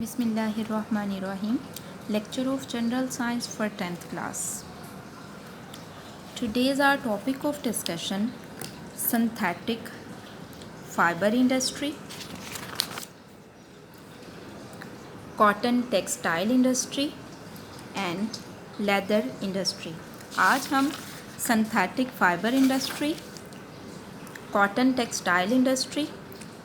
Bismillahirrahmanirrahim. Lecture of General Science for 10th class. Today's our topic of discussion: synthetic fiber industry, cotton textile industry and leather industry. आज हम synthetic fiber industry, cotton textile industry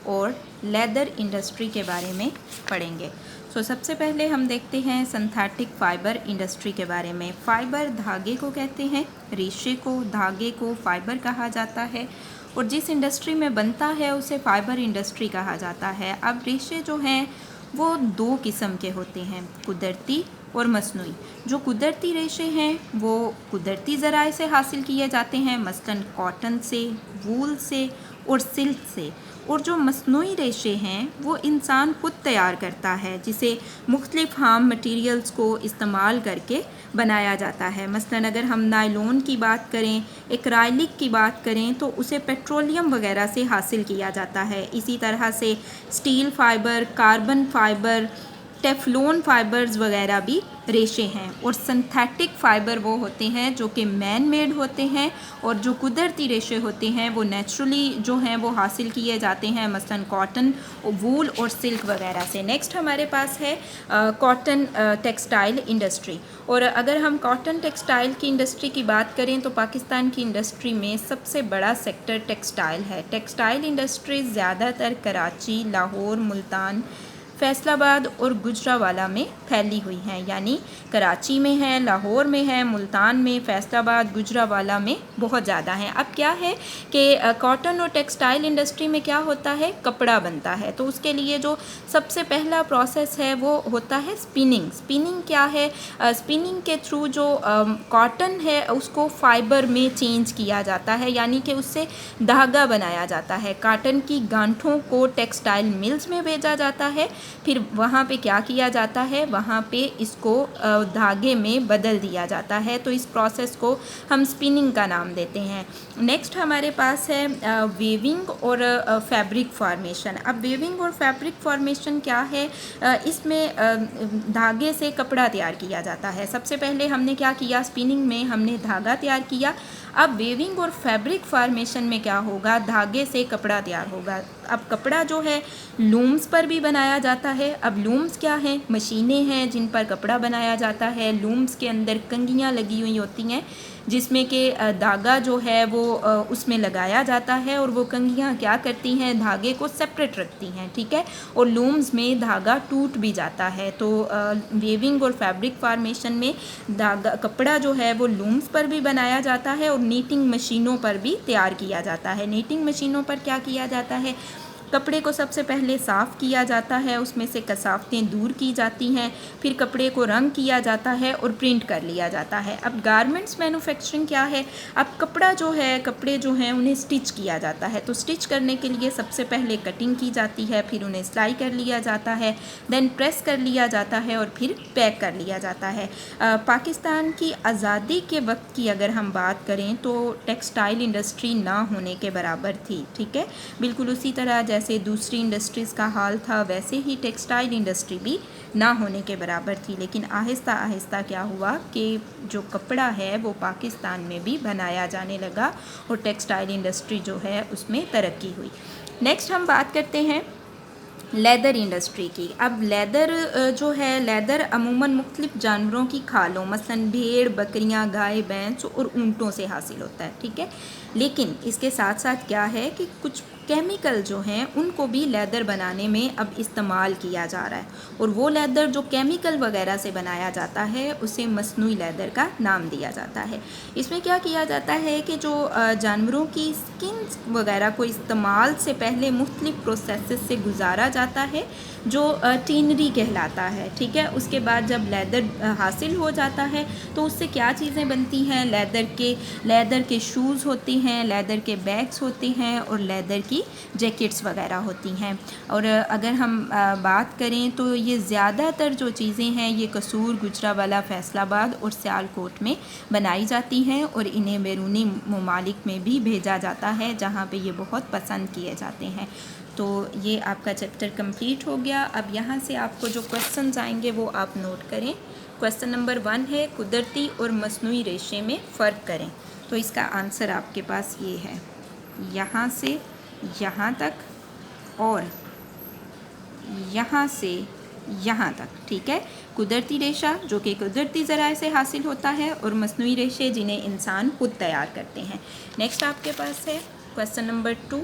और leather industry के बारे में पढ़ेंगे। सबसे पहले हम देखते हैं सिंथेटिक फाइबर इंडस्ट्री के बारे में। फाइबर धागे को कहते हैं, रेशे को, धागे को फाइबर कहा जाता है और जिस इंडस्ट्री में बनता है उसे फाइबर इंडस्ट्री कहा जाता है। अब रेशे जो हैं वो दो किस्म के होते हैं, कुदरती और मसनूई। जो कुदरती रेशे हैं वो कुदरती ज़राए से हासिल किए जाते हैं, मसलन कॉटन से, वूल से और सिल्क से। और जो मसनूई रेशे हैं वो इंसान खुद तैयार करता है, जिसे मुख्तलिफ हार्म मटीरियल्स को इस्तेमाल करके बनाया जाता है। मसलन अगर हम नायलॉन की बात करें, एक्राइलिक की बात करें तो उसे पेट्रोलियम वगैरह से हासिल किया जाता है। इसी तरह से steel fibre, carbon fibre, Teflon fibres वगैरह भी रेशे हैं। और सिंथेटिक फ़ाइबर वो होते हैं जो कि मैन मेड होते हैं और जो कुदरती रेशे होते हैं वो नेचुरली जो हैं वो हासिल किए जाते हैं, मसलन कॉटन, वूल और सिल्क वगैरह से। नेक्स्ट हमारे पास है कॉटन टेक्सटाइल इंडस्ट्री। और अगर हम कॉटन टेक्सटाइल की इंडस्ट्री की बात करें तो पाकिस्तान की इंडस्ट्री में सबसे बड़ा सेक्टर टेक्सटाइल है। टेक्सटाइल इंडस्ट्री ज़्यादातर कराची, लाहौर, मुल्तान, फैसलाबाद और गुजरावाला में फैली हुई हैं, यानी कराची में है, लाहौर में है, मुल्तान में, फैसलाबाद, गुजरावाला में बहुत ज़्यादा हैं। अब क्या है कि कॉटन और टेक्सटाइल इंडस्ट्री में क्या होता है, कपड़ा बनता है। तो उसके लिए जो सबसे पहला प्रोसेस है वो होता है स्पिनिंग। स्पिनिंग क्या है, स्पिनिंग के थ्रू जो कॉटन है उसको फाइबर में चेंज किया जाता है, यानी कि उससे धागा बनाया जाता है। कॉटन की गांठों को टेक्सटाइल मिल्स में भेजा जाता है, फिर वहाँ पे क्या किया जाता है, वहाँ पे इसको धागे में बदल दिया जाता है। तो इस प्रोसेस को हम स्पिनिंग का नाम देते हैं। नेक्स्ट हमारे पास है वेविंग और फैब्रिक फॉर्मेशन। अब वेविंग और फैब्रिक फॉर्मेशन क्या है, इसमें धागे से कपड़ा तैयार किया जाता है। सबसे पहले हमने क्या किया, स्पिनिंग में हमने धागा तैयार किया। अब वेविंग और फैब्रिक फॉर्मेशन में क्या होगा, धागे से कपड़ा तैयार होगा। अब कपड़ा जो है लूम्स पर भी बनाया जाता है। अब लूम्स क्या हैं, मशीनें हैं जिन पर कपड़ा बनाया जाता है। लूम्स के अंदर कंघियाँ लगी हुई होती हैं जिसमें कि धागा जो है वो उसमें लगाया जाता है और वो कंघियाँ क्या करती हैं, धागे को सेपरेट रखती हैं, ठीक है। और लूम्स में धागा टूट भी जाता है। तो वेविंग और फैब्रिक फॉर्मेशन में धागा, कपड़ा जो है वो लूम्स पर भी बनाया जाता है और नीटिंग मशीनों पर भी तैयार किया जाता है। नीटिंग मशीनों पर क्या किया जाता है, कपड़े को सबसे पहले साफ़ किया जाता है, उसमें से कसावतें दूर की जाती हैं, फिर कपड़े को रंग किया जाता है और प्रिंट कर लिया जाता है। अब गारमेंट्स मैन्युफैक्चरिंग क्या है, अब कपड़ा जो है, कपड़े जो हैं उन्हें स्टिच किया जाता है। तो स्टिच करने के लिए सबसे पहले कटिंग की जाती है, फिर उन्हें सिलाई कर लिया जाता है, देन प्रेस कर लिया जाता है और फिर पैक कर लिया जाता है। पाकिस्तान की आज़ादी के वक्त की अगर हम बात करें तो टेक्सटाइल इंडस्ट्री ना होने के बराबर थी, ठीक है। बिल्कुल उसी तरह जैसे दूसरी इंडस्ट्रीज़ का हाल था वैसे ही टेक्सटाइल इंडस्ट्री भी ना होने के बराबर थी। लेकिन आहिस्ता आहिस्ता क्या हुआ कि जो कपड़ा है वो पाकिस्तान में भी बनाया जाने लगा और टेक्सटाइल इंडस्ट्री जो है उसमें तरक्की हुई। नेक्स्ट हम बात करते हैं लेदर इंडस्ट्री की। अब लेदर जो है, लेदर अमूमन मुख्तलिफ जानवरों की खालों, मसलन भेड़, बकरियां, गाय, भैंस और ऊँटों से हासिल होता है, ठीक है। लेकिन इसके साथ साथ क्या है कि कुछ केमिकल जो हैं उनको भी लेदर बनाने में अब इस्तेमाल किया जा रहा है और वो लेदर जो केमिकल वगैरह से बनाया जाता है उसे मसनूई लेदर का नाम दिया जाता है। इसमें क्या किया जाता है कि जो जानवरों की स्किन वगैरह को इस्तेमाल से पहले मुख्तलिफ प्रोसेस से गुजारा जाता है जो टीनरी कहलाता है, ठीक है। उसके बाद जब लेदर हासिल हो जाता है तो उससे क्या चीज़ें बनती हैं, लेदर के शूज़ होते हैं, लेदर के बैग्स होते हैं और लेदर की जैकेट्स वगैरह होती हैं। और अगर हम बात करें तो ये ज़्यादातर जो चीज़ें हैं ये कसूर, गुजरावाला, फैसलाबाद और सियालकोट में बनाई जाती हैं और इन्हें बैरूनी ममालिक में भी भेजा जाता है जहाँ पे ये बहुत पसंद किए जाते हैं। तो ये आपका चैप्टर कंप्लीट हो गया। अब यहाँ से आपको जो क्वेश्चंस आएंगे वो आप नोट करें। क्वेश्चन नंबर 1 है कुदरती और मसनूई रेशे में फ़र्क करें। तो इसका आंसर आपके पास ये है, यहाँ से यहाँ तक और यहाँ से यहाँ तक, ठीक है। कुदरती रेशा जो कि कुदरती ज़राए से हासिल होता है और मसनूई रेशे जिन्हें इंसान खुद तैयार करते हैं। नेक्स्ट आपके पास है question number 2,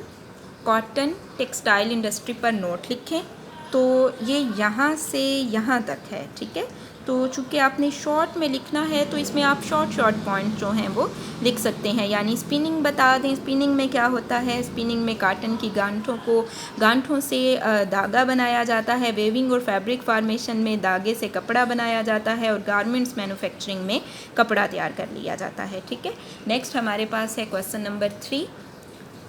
cotton textile industry पर नोट लिखें। तो ये यहाँ से यहाँ तक है, ठीक है। तो चूँकि आपने शॉर्ट में लिखना है तो इसमें आप शॉर्ट पॉइंट जो हैं वो लिख सकते हैं। यानी स्पिनिंग बता दें, स्पिनिंग में क्या होता है। स्पिनिंग में काटन की गांठों से धागा बनाया जाता है। वेविंग और फैब्रिक फार्मेशन में धागे से कपड़ा बनाया जाता है और गारमेंट्स मैन्युफैक्चरिंग में कपड़ा तैयार कर लिया जाता है, ठीक है। नेक्स्ट हमारे पास है क्वेश्चन नंबर 3,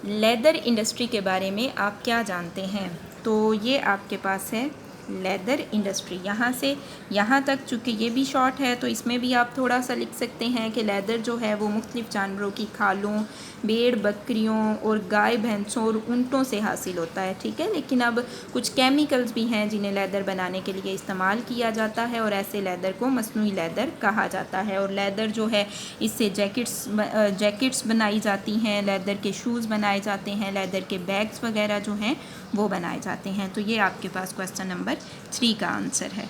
लेदर इंडस्ट्री के बारे में आप क्या जानते हैं। तो ये आपके पास है लेदर इंडस्ट्री, यहाँ से यहाँ तक। चूँकि ये भी शॉर्ट है तो इसमें भी आप थोड़ा सा लिख सकते हैं कि लेदर जो है वो मुख्तलिफ़ जानवरों की खालों, भेड़ बकरियों और गाय भैंसों और ऊँटों से हासिल होता है, ठीक है। लेकिन अब कुछ केमिकल्स भी हैं जिन्हें लेदर बनाने के लिए इस्तेमाल किया जाता है और ऐसे लेदर को मसनूई लेदर कहा जाता है। और लेदर जो है इससे जैकेट्स बनाई जाती हैं, लेदर के शूज़ बनाए जाते हैं, लेदर के बैग्स वगैरह जो हैं वो बनाए जाते हैं। तो ये आपके पास क्वेश्चन नंबर 3 का आंसर है।